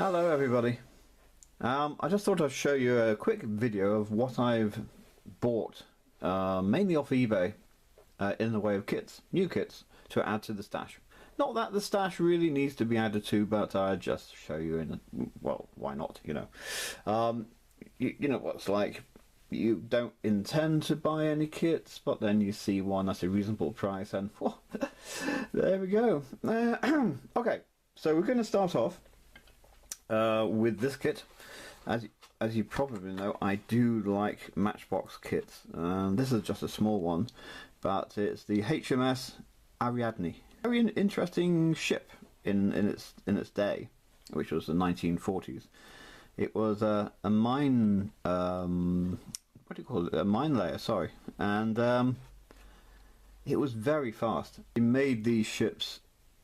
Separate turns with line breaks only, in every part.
Hello everybody. I just thought I'd show you a quick video of what I've bought, mainly off eBay, in the way of kits, new kits, to add to the stash. Not that the stash really needs to be added to, but I just show you in, well, why not, you know. You know what it's like. You don't intend to buy any kits, but then you see one at a reasonable price and, whoa, there we go. Okay, so we're going to start off with this kit. As you probably know, I do like Matchbox kits. This is just a small one, but it's the HMS Ariadne. Very interesting ship in its day, which was the 1940s. It was a mine, what do you call it? A mine layer, sorry, and it was very fast. They made these ships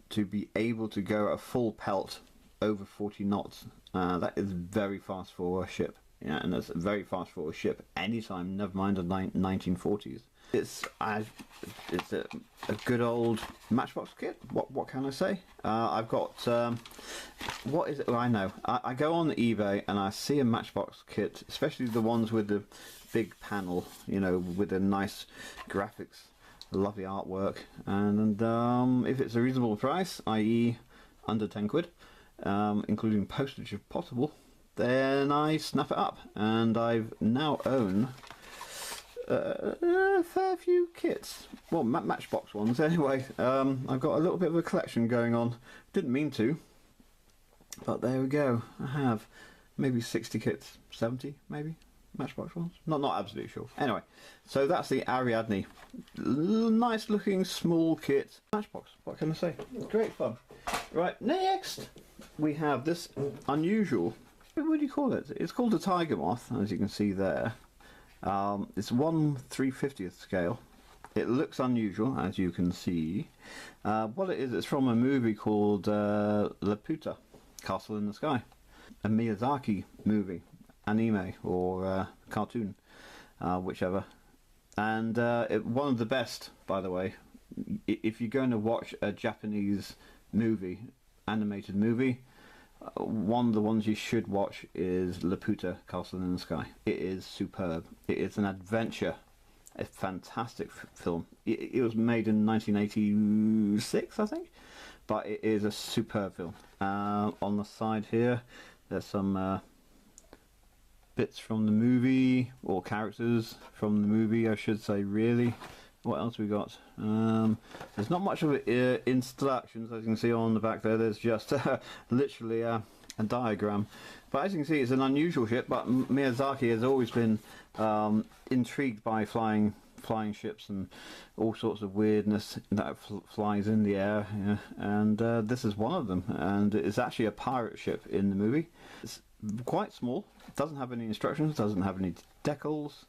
to be able to go at full pelt over 40 knots. That is very fast for a ship. Yeah, and that's very fast for a ship anytime, never mind the 1940s. It's a good old Matchbox kit. What can I say? I've got what is it? Well, I know. I go on eBay and I see a Matchbox kit, especially the ones with the big panel, you know, with the nice graphics, lovely artwork, and if it's a reasonable price, i.e. under 10 quid, including postage if possible, then I snap it up, and I've now own a fair few kits. Well, Matchbox ones anyway. I've got a little bit of a collection going on. Didn't mean to, but there we go. I have maybe 60 kits, 70 maybe. Matchbox ones? Not absolutely sure. Anyway, so that's the Ariadne. Nice looking small kit. Matchbox, what can I say? Great fun. Right, next we have this unusual, what do you call it? It's called a Tiger Moth, as you can see there. It's 1/350th scale. It looks unusual, as you can see. What it is, it's from a movie called Laputa, Castle in the Sky. A Miyazaki movie. Anime or cartoon, whichever, and one of the best, by the way. If you're going to watch a Japanese movie, animated movie, one of the ones you should watch is Laputa, Castle in the Sky. It is superb. It is an adventure, a fantastic film. It was made in 1986, I think, but it is a superb film. On the side here, there's some bits from the movie, or characters from the movie, I should say, really. What else we got? There's not much of instructions, as you can see on the back there. There's just literally a diagram. But as you can see, it's an unusual ship, but Miyazaki has always been intrigued by flying ships and all sorts of weirdness that flies in the air, yeah. And this is one of them, and it's actually a pirate ship in the movie. It's quite small, doesn't have any instructions, doesn't have any decals,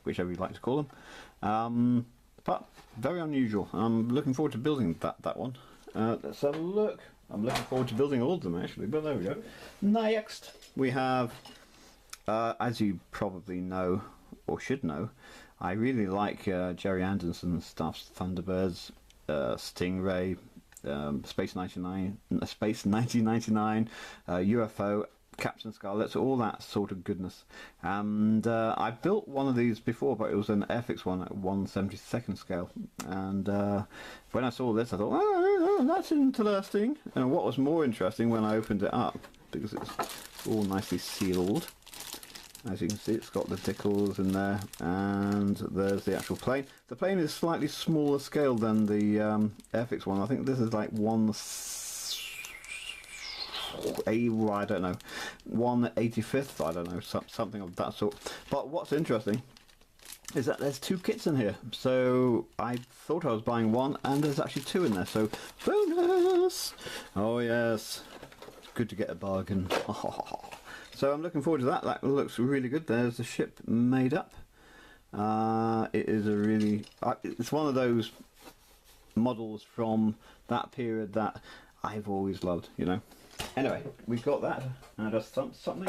whichever you like to call them, but very unusual. I'm looking forward to building that one. Let's have a look. I'm looking forward to building all of them, actually, but there we go. Next we have, as you probably know or should know, I really like Gerry Anderson's stuff. Thunderbirds, Stingray, Space 1999, UFO, Captain Scarlet, all that sort of goodness. And I built one of these before, but it was an Airfix one at 1/72nd scale. And when I saw this, I thought, oh, that's interesting. And what was more interesting when I opened it up, because it's all nicely sealed. As you can see, it's got the decals in there, and there's the actual plane. The plane is slightly smaller scale than the Airfix one. I think this is like I don't know, 1/85th, I don't know, something of that sort. But what's interesting is that there's two kits in here. So I thought I was buying one, and there's actually two in there. So bonus! Oh yes, it's good to get a bargain. So I'm looking forward to that. That looks really good. There's the ship made up. It is a really, it's one of those models from that period that I've always loved, you know. Anyway, we've got that. And just something.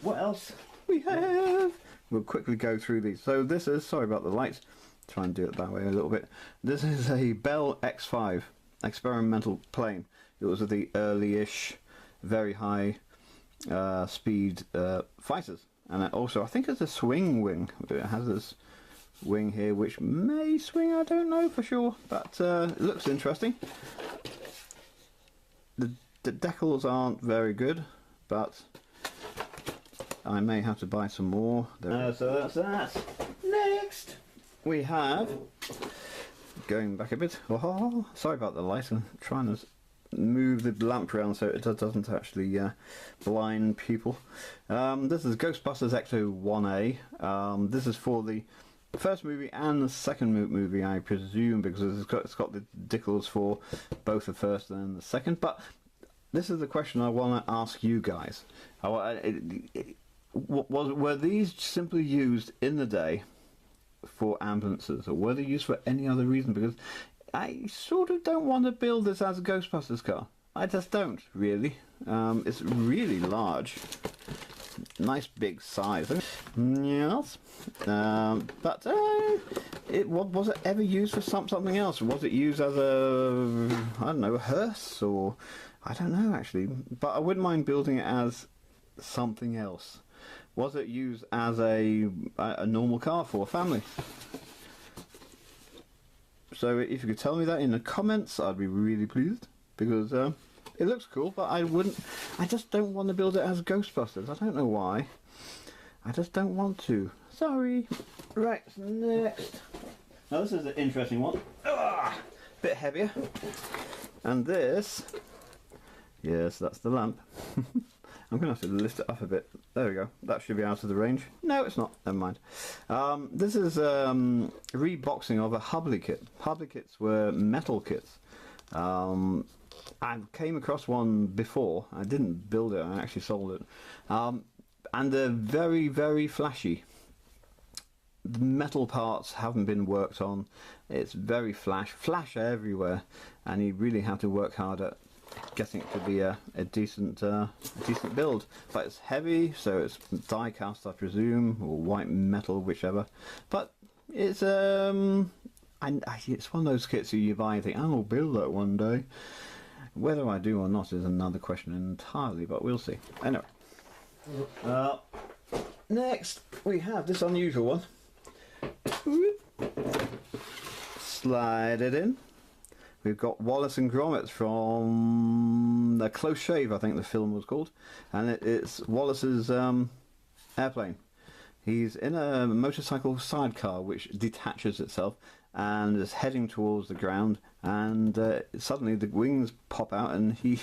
What else we have? We'll quickly go through these. So this is, sorry about the lights, try and do it that way a little bit. This is a Bell X5 experimental plane. It was the early-ish very high speed fighters. And also, I think it's a swing wing. It has this wing here which may swing, I don't know for sure, but it looks interesting. The decals aren't very good, but I may have to buy some more. So that's that. Next we have, going back a bit, oh, sorry about the light, I'm trying to move the lamp around so it doesn't actually blind people. This is Ghostbusters Ecto 1A. This is for the first movie and the second movie, I presume, because it's got the decals for both the first and the second. But this is the question I want to ask you guys. Were these simply used in the day for ambulances, or were they used for any other reason? Because I sort of don't want to build this as a Ghostbusters car. I just don't, really. It's really large. Nice big size. Yes. But was it ever used for something else? Was it used as a, I don't know, a hearse? Or, I don't know, actually. But I wouldn't mind building it as something else. Was it used as a normal car for a family? So if you could tell me that in the comments, I'd be really pleased, because it looks cool, but I just don't want to build it as Ghostbusters. I don't know why. I just don't want to. Sorry. Right, next. Now this is an interesting one. Bit heavier. And this, yes, that's the lamp. I'm going to have to lift it up a bit. There we go. That should be out of the range. No, it's not. Never mind. This is a reboxing of a Hubley kit. Hubley kits were metal kits. I came across one before. I didn't build it. I actually sold it. And they're very, very flashy. The metal parts haven't been worked on. It's very flash everywhere, and you really have to work hard at getting it to be a decent build. But it's heavy, so it's die cast, I presume, or white metal, whichever. But it's it's one of those kits that you buy and think, I'll build that one day. Whether I do or not is another question entirely, but we'll see. Anyway, next we have this unusual one. Slide it in. We've got Wallace and Gromit from The Close Shave, I think the film was called, and it's Wallace's airplane. He's in a motorcycle sidecar which detaches itself and is heading towards the ground, and suddenly the wings pop out and he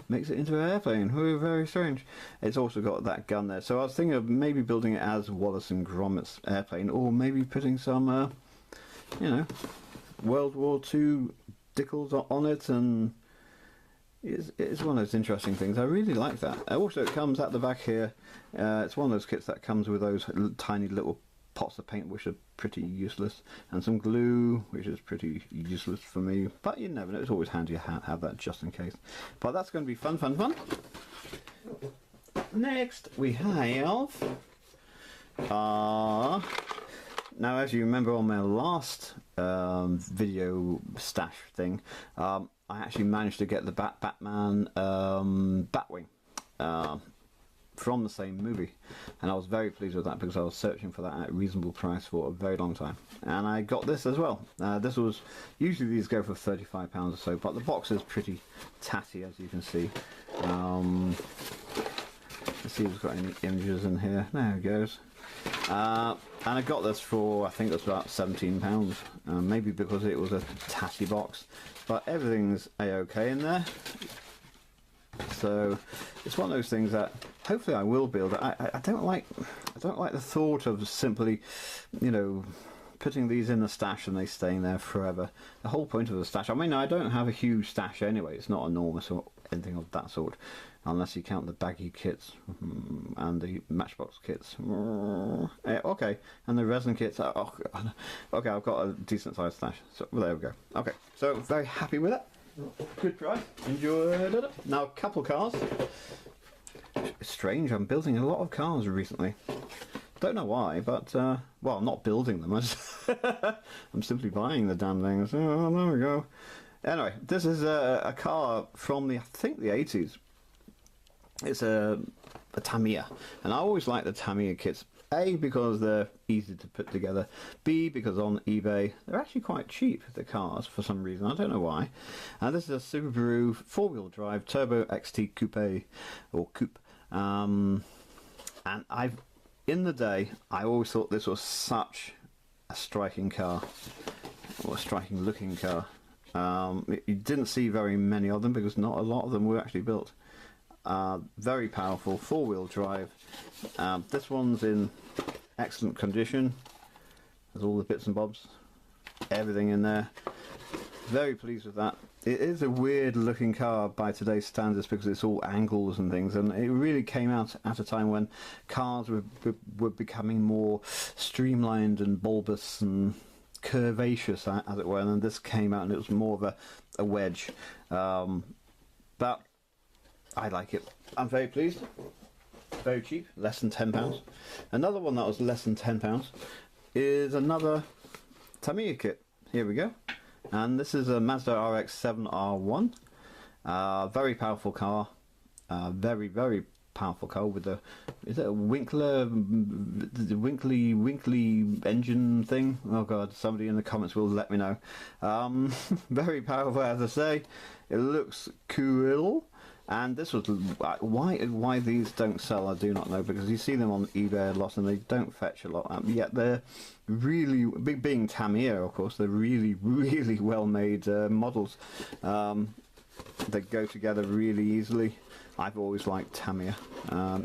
makes it into an airplane. Very strange. It's also got that gun there, so I was thinking of maybe building it as Wallace and Gromit's airplane, or maybe putting some World War II decals on it, and it's one of those interesting things. I really like that. Also, it comes at the back here. It's one of those kits that comes with those tiny little pots of paint, which are pretty useless, and some glue, which is pretty useless for me, but you never know, it's always handy to have that just in case. But that's going to be fun. Next we have now, as you remember on my last video stash thing, I actually managed to get the Batman Batwing from the same movie, and I was very pleased with that because I was searching for that at a reasonable price for a very long time, and I got this as well. This was, usually these go for £35 or so, but the box is pretty tatty, as you can see. Let's see if it's got any images in here. There it goes. And I got this for, I think it was about £17, maybe because it was a tatty box, but everything's a-okay in there. So it's one of those things that hopefully I will build. I don't like the thought of simply, putting these in the stash and they staying there forever. The whole point of the stash, I mean, I don't have a huge stash anyway. It's not enormous or anything of that sort, unless you count the baggy kits and the Matchbox kits. Okay, and the resin kits. Okay, I've got a decent sized stash. So well, there we go. Okay, so very happy with it. Good price. Enjoyed it. Now a couple cars. It's strange. I'm building a lot of cars recently. Don't know why, but well, I'm not building them. I'm simply buying the damn things. Oh, there we go. Anyway, this is a car from I think the 80s. It's a Tamiya, and I always like the Tamiya kits. A, because they're easy to put together. B, because on eBay they're actually quite cheap, the cars, for some reason. I don't know why. And this is a Subaru four-wheel drive Turbo XT Coupe, or Coupe. And in the day, I always thought this was such a striking car, or a striking looking car. You didn't see very many of them because not a lot of them were actually built. Very powerful, four-wheel drive. This one's in excellent condition. There's all the bits and bobs, everything in there. Very pleased with that. It is a weird looking car by today's standards because it's all angles and things, and it really came out at a time when cars were becoming more streamlined and bulbous and curvaceous, as it were, and then this came out and it was more of a wedge. But I like it. I'm very pleased. Very cheap, less than £10. Another one that was less than £10 is another Tamiya kit. Here we go. And this is a Mazda RX-7R1. Very powerful car. Very, very powerful car with a, is it a Winkler, Winkley engine thing? Oh god, somebody in the comments will let me know. Very powerful, as I say. It looks cool. And this was why these don't sell, I do not know, because you see them on eBay a lot and they don't fetch a lot. Yet they're really, being Tamiya of course, they're really, really well made models. They go together really easily. I've always liked Tamiya,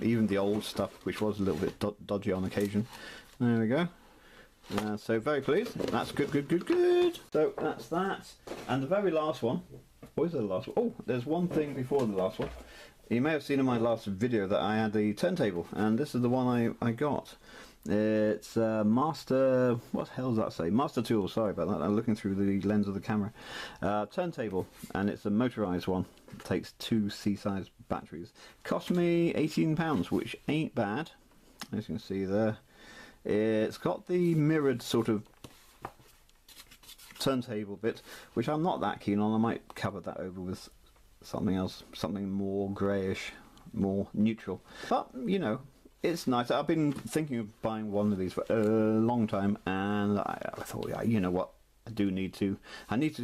even the old stuff, which was a little bit dodgy on occasion. There we go. So very pleased. That's good, good, good, good. So that's that. And the very last one. What is the last one? Oh, there's one thing before the last one. You may have seen in my last video that I had the turntable, and this is the one I got. It's Master, what the hell does that say? Master Tool, sorry about that, I'm looking through the lens of the camera. Turntable, and it's a motorised one. It takes 2 C-size batteries. Cost me £18, which ain't bad, as you can see there. It's got the mirrored sort of turntable bit, which I'm not that keen on. I might cover that over with something else, something more greyish, more neutral. But, you know, it's nice. I've been thinking of buying one of these for a long time, and I thought, yeah, you know what, I need to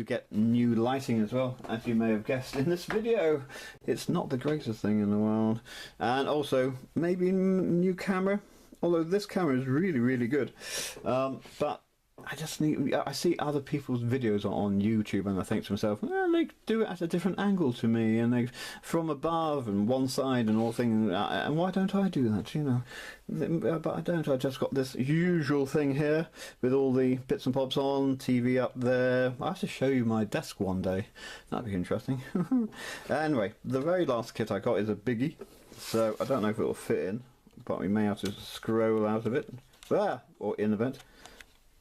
get new lighting as well, as you may have guessed in this video. It's not the greatest thing in the world. And also, maybe new camera, although this camera is really, really good. But I see other people's videos on YouTube and I think to myself, well, they do it at a different angle to me, and they from above and one side and all things, and why don't I do that, you know? But I don't. I just got this usual thing here with all the bits and bobs on, TV up there. I'll have to show you my desk one day. That'd be interesting. Anyway, the very last kit I got is a biggie, so I don't know if it will fit in, but we may have to scroll out of it. There, or in the vent.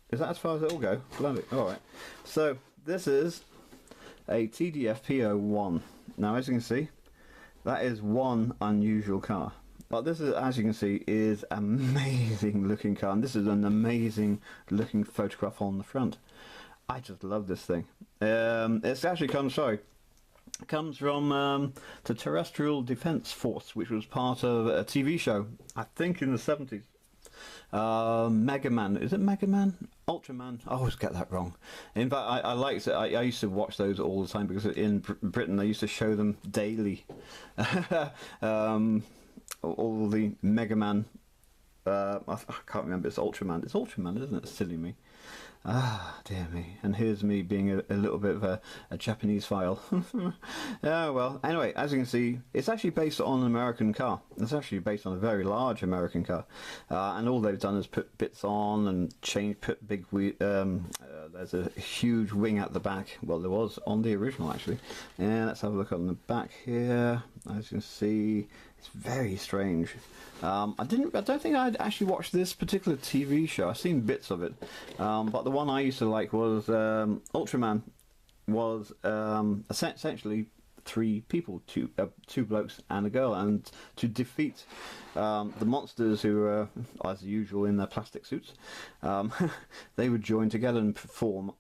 Is that as far as it will go? Bloody, alright. So, this is a TDF P01. Now, as you can see, that is one unusual car. But this is, as you can see, is an amazing looking car. And this is an amazing looking photograph on the front. I just love this thing. It actually comes from the Terrestrial Defence Force, which was part of a TV show, I think in the 70s. Mega Man, is it Mega Man? Ultraman, I always get that wrong. In fact, I liked it. I used to watch those all the time because in Britain they used to show them daily. All the Mega Man, I can't remember, it's Ultraman. It's Ultraman, isn't it? Silly me. Ah, dear me. And here's me being a little bit of a Japanese file. Yeah, well, anyway, as you can see, it's actually based on an American car. It's actually based on a very large American car. And all they've done is put bits on and put big, there's a huge wing at the back. Well, there was on the original, actually. And let's have a look on the back here. As you can see, it's very strange. I don't think I'd actually watched this particular TV show. I've seen bits of it, but the one I used to like was Ultraman. Was essentially 3 people, two blokes and a girl, and to defeat the monsters who were, as usual, in their plastic suits, they would join together and form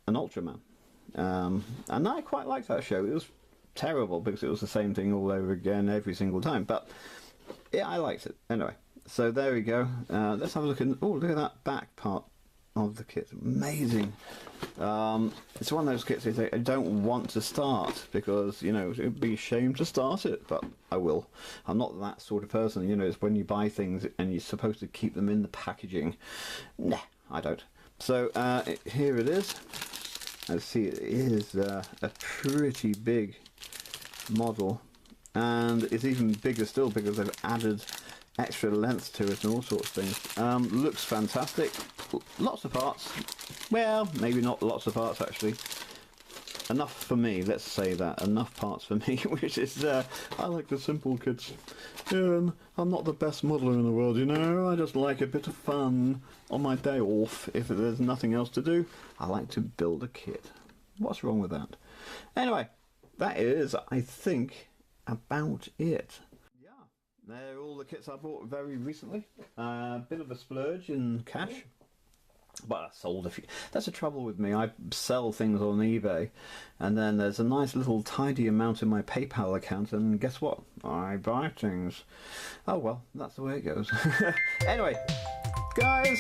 an Ultraman. And I quite liked that show. It was terrible because it was the same thing all over again every single time. But yeah, I liked it anyway. So there we go. Let's have a look at. Oh, look at that back part of the kit. Amazing. It's one of those kits I don't want to start because, you know, it would be a shame to start it, but I will. I'm not that sort of person, you know. It's when you buy things and you're supposed to keep them in the packaging. Nah, I don't. So here it is. Let's see, it is a pretty big model, and it's even bigger still because they've added extra length to it and all sorts of things. Looks fantastic. Lots of parts. Well, maybe not lots of parts actually. Enough for me, let's say that. Enough parts for me, which is, I like the simple kits. I'm not the best modeller in the world, you know. I just like a bit of fun on my day off. If there's nothing else to do, I like to build a kit. What's wrong with that? Anyway, that is, I think, about it. Yeah, they're all the kits I bought very recently. Bit of a splurge in cash. But I sold a few. That's the trouble with me. I sell things on eBay, and then there's a nice little tidy amount in my PayPal account, and guess what? I buy things. Oh well, that's the way it goes. Anyway, guys,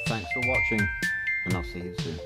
thanks for watching, and I'll see you soon.